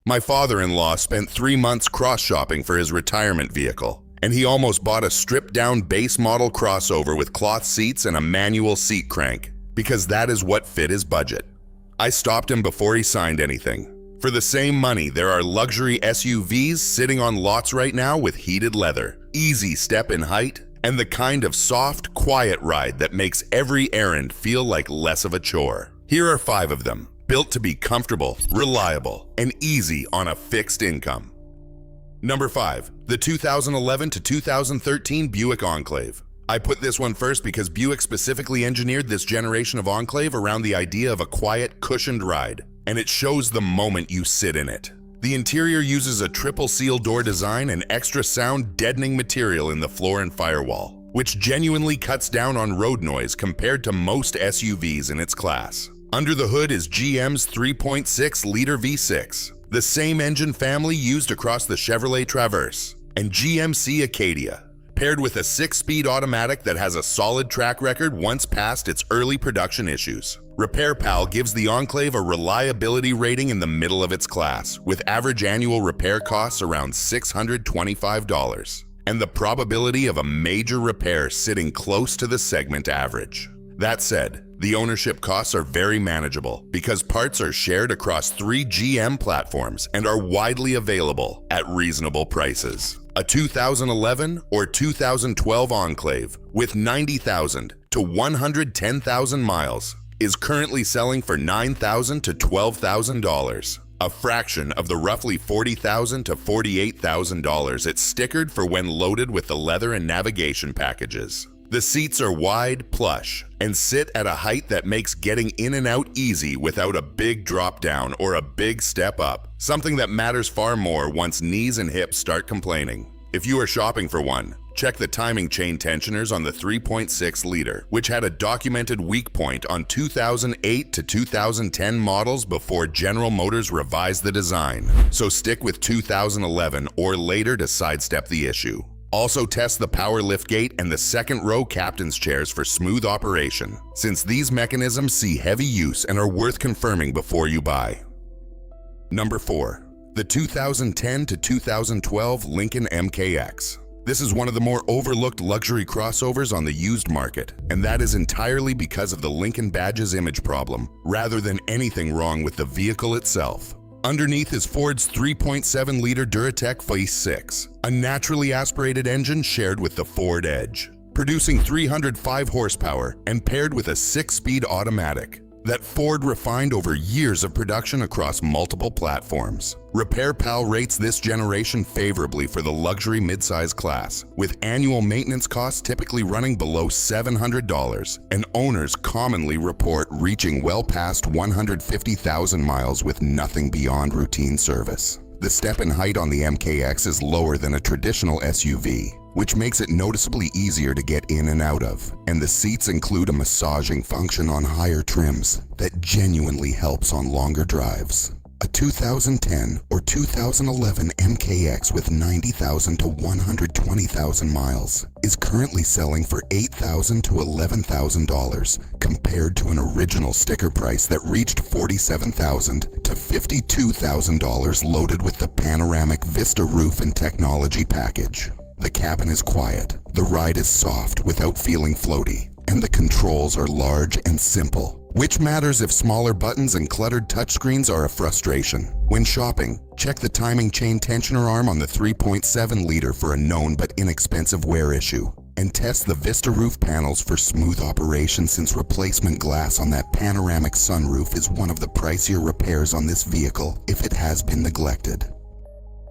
My father-in-law spent 3 months cross-shopping for his retirement vehicle, and he almost bought a stripped-down base model crossover with cloth seats and a manual seat crank, because that is what fit his budget. I stopped him before he signed anything. For the same money, there are luxury SUVs sitting on lots right now with heated leather, easy step in height, and the kind of soft, quiet ride that makes every errand feel like less of a chore. Here are 5 of them, built to be comfortable, reliable, and easy on a fixed income. Number 5, the 2011 to 2013 Buick Enclave. I put this one first because Buick specifically engineered this generation of Enclave around the idea of a quiet, cushioned ride, and it shows the moment you sit in it. The interior uses a triple seal door design and extra sound deadening material in the floor and firewall, which genuinely cuts down on road noise compared to most SUVs in its class. Under the hood is GM's 3.6-liter V6, the same engine family used across the Chevrolet Traverse and GMC Acadia, paired with a 6-speed automatic that has a solid track record once past its early production issues. RepairPal gives the Enclave a reliability rating in the middle of its class, with average annual repair costs around $625, and the probability of a major repair sitting close to the segment average. That said, the ownership costs are very manageable because parts are shared across 3 GM platforms and are widely available at reasonable prices. A 2011 or 2012 Enclave with 90,000 to 110,000 miles is currently selling for $9,000 to $12,000, a fraction of the roughly $40,000 to $48,000 it's stickered for when loaded with the leather and navigation packages. The seats are wide, plush, and sit at a height that makes getting in and out easy without a big drop down or a big step up, something that matters far more once knees and hips start complaining. If you are shopping for one, check the timing chain tensioners on the 3.6-liter, which had a documented weak point on 2008 to 2010 models before General Motors revised the design. So stick with 2011 or later to sidestep the issue. Also test the power liftgate and the second row captain's chairs for smooth operation, since these mechanisms see heavy use and are worth confirming before you buy. Number 4. The 2010 to 2012 Lincoln MKX. This is one of the more overlooked luxury crossovers on the used market, and that is entirely because of the Lincoln badge's image problem, rather than anything wrong with the vehicle itself. Underneath is Ford's 3.7-liter Duratec V6, a naturally aspirated engine shared with the Ford Edge, producing 305 horsepower and paired with a 6-speed automatic that Ford refined over years of production across multiple platforms. RepairPal rates this generation favorably for the luxury midsize class, with annual maintenance costs typically running below $700, and owners commonly report reaching well past 150,000 miles with nothing beyond routine service. The step in height on the MKX is lower than a traditional SUV, which makes it noticeably easier to get in and out of, and the seats include a massaging function on higher trims that genuinely helps on longer drives. A 2010 or 2011 MKX with 90,000 to 120,000 miles is currently selling for $8,000 to $11,000 compared to an original sticker price that reached $47,000 to $52,000 loaded with the panoramic Vista roof and technology package. The cabin is quiet, the ride is soft without feeling floaty, and the controls are large and simple, which matters if smaller buttons and cluttered touchscreens are a frustration. When shopping, check the timing chain tensioner arm on the 3.7-liter for a known but inexpensive wear issue, and test the Vista roof panels for smooth operation, since replacement glass on that panoramic sunroof is one of the pricier repairs on this vehicle if it has been neglected.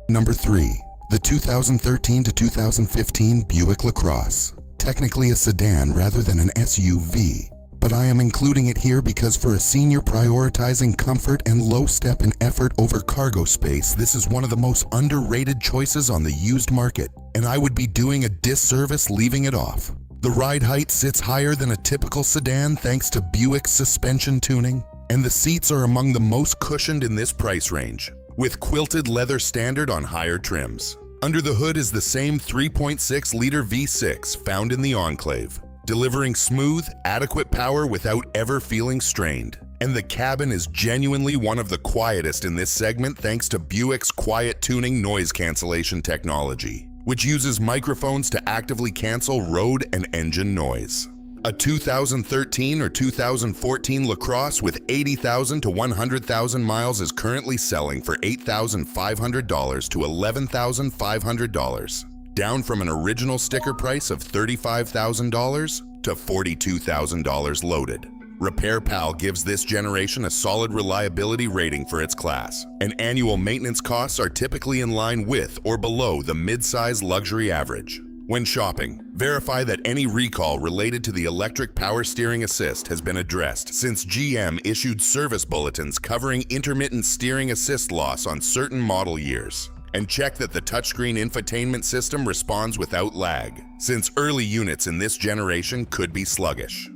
Number 3. The 2013 to 2015 Buick LaCrosse. Technically a sedan rather than an SUV, but I am including it here because for a senior prioritizing comfort and low step in effort over cargo space, this is one of the most underrated choices on the used market, and I would be doing a disservice leaving it off. The ride height sits higher than a typical sedan thanks to Buick's suspension tuning, and the seats are among the most cushioned in this price range, with quilted leather standard on higher trims. Under the hood is the same 3.6-liter V6 found in the Enclave, delivering smooth, adequate power without ever feeling strained. And the cabin is genuinely one of the quietest in this segment thanks to Buick's quiet tuning noise cancellation technology, which uses microphones to actively cancel road and engine noise. A 2013 or 2014 LaCrosse with 80,000 to 100,000 miles is currently selling for $8,500 to $11,500, down from an original sticker price of $35,000 to $42,000 loaded. Repair Pal gives this generation a solid reliability rating for its class, and annual maintenance costs are typically in line with or below the mid-size luxury average. When shopping, verify that any recall related to the electric power steering assist has been addressed, since GM issued service bulletins covering intermittent steering assist loss on certain model years. And check that the touchscreen infotainment system responds without lag, since early units in this generation could be sluggish.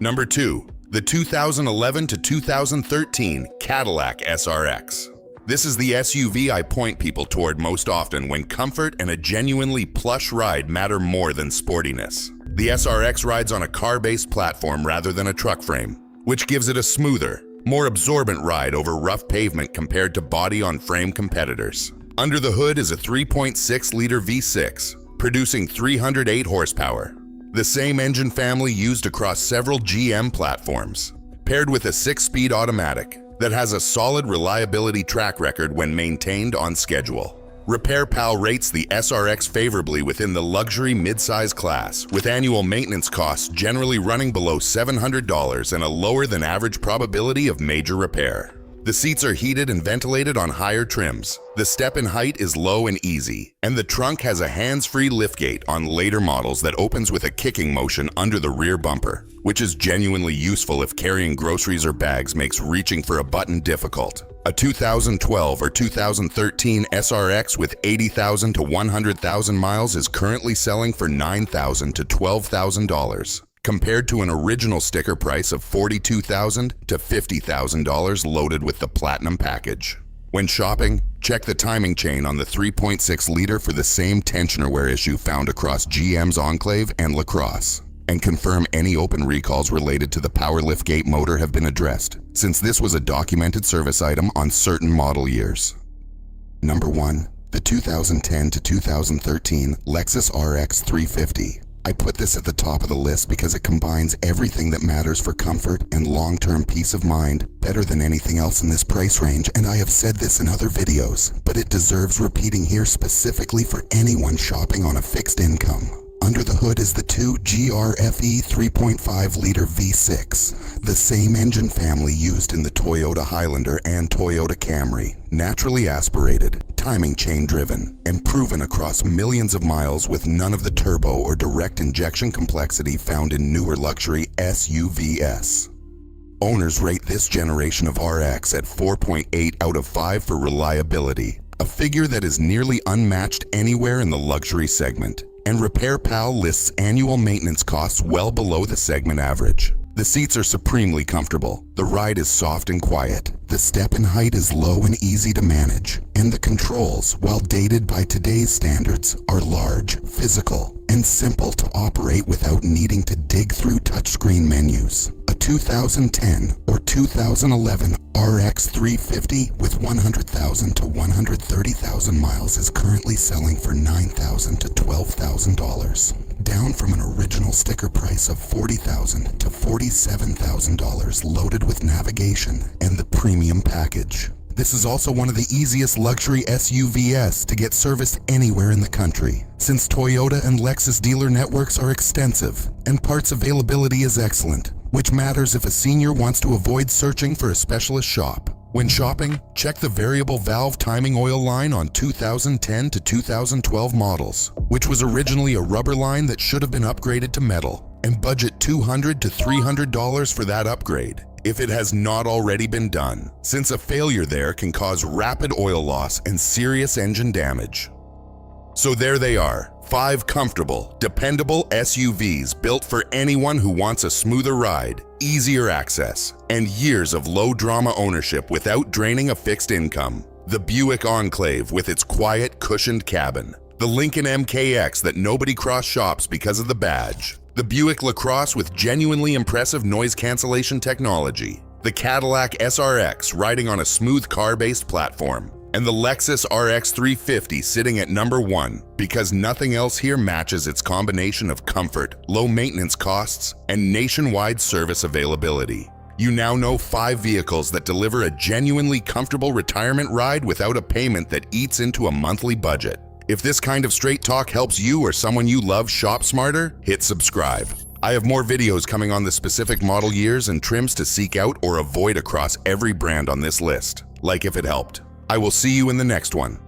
Number 2. The 2011 to 2013 Cadillac SRX. This is the SUV I point people toward most often when comfort and a genuinely plush ride matter more than sportiness. The SRX rides on a car-based platform rather than a truck frame, which gives it a smoother, more absorbent ride over rough pavement compared to body-on-frame competitors. Under the hood is a 3.6-liter V6, producing 308 horsepower, the same engine family used across several GM platforms, paired with a 6-speed automatic that has a solid reliability track record when maintained on schedule. Repair Pal rates the SRX favorably within the luxury midsize class, with annual maintenance costs generally running below $700 and a lower than average probability of major repair. The seats are heated and ventilated on higher trims, the step-in height is low and easy, and the trunk has a hands-free liftgate on later models that opens with a kicking motion under the rear bumper, which is genuinely useful if carrying groceries or bags makes reaching for a button difficult. A 2012 or 2013 SRX with 80,000 to 100,000 miles is currently selling for $9,000 to $12,000. Compared to an original sticker price of $42,000 to $50,000 loaded with the Platinum package. When shopping, check the timing chain on the 3.6-liter for the same tensioner wear issue found across GM's Enclave and LaCrosse, and confirm any open recalls related to the power liftgate motor have been addressed, since this was a documented service item on certain model years. Number 1. The 2010 to 2013 Lexus RX 350. I put this at the top of the list because it combines everything that matters for comfort and long-term peace of mind better than anything else in this price range, and I have said this in other videos, but it deserves repeating here specifically for anyone shopping on a fixed income. Under the hood is the 2GRFE 3.5-liter V6, the same engine family used in the Toyota Highlander and Toyota Camry, naturally aspirated, timing chain driven, and proven across millions of miles with none of the turbo or direct injection complexity found in newer luxury SUVs. Owners rate this generation of RX at 4.8 out of 5 for reliability, a figure that is nearly unmatched anywhere in the luxury segment. And Repair Pal lists annual maintenance costs well below the segment average. The seats are supremely comfortable, the ride is soft and quiet, the step-in height is low and easy to manage, and the controls, while dated by today's standards, are large, physical, and simple to operate without needing to dig through touchscreen menus. A 2010 or 2011 RX 350 with 100,000 to 130,000 miles is currently selling for $9,000 to $12,000, down from an original sticker price of $40,000 to $47,000 loaded with navigation and the premium package. This is also one of the easiest luxury SUVs to get serviced anywhere in the country, since Toyota and Lexus dealer networks are extensive and parts availability is excellent, which matters if a senior wants to avoid searching for a specialist shop. When shopping, check the variable valve timing oil line on 2010 to 2012 models, which was originally a rubber line that should have been upgraded to metal, and budget $200 to $300 for that upgrade, if it has not already been done, since a failure there can cause rapid oil loss and serious engine damage. So there they are, 5 comfortable, dependable SUVs built for anyone who wants a smoother ride, easier access, and years of low-drama ownership without draining a fixed income. The Buick Enclave with its quiet, cushioned cabin. The Lincoln MKX that nobody cross-shops because of the badge. The Buick LaCrosse with genuinely impressive noise cancellation technology. the Cadillac SRX riding on a smooth car-based platform, and the Lexus RX 350 sitting at number 1 because nothing else here matches its combination of comfort, low maintenance costs, and nationwide service availability. You now know 5 vehicles that deliver a genuinely comfortable retirement ride without a payment that eats into a monthly budget. If this kind of straight talk helps you or someone you love shop smarter, hit subscribe. I have more videos coming on the specific model years and trims to seek out or avoid across every brand on this list. Like if it helped. I will see you in the next one.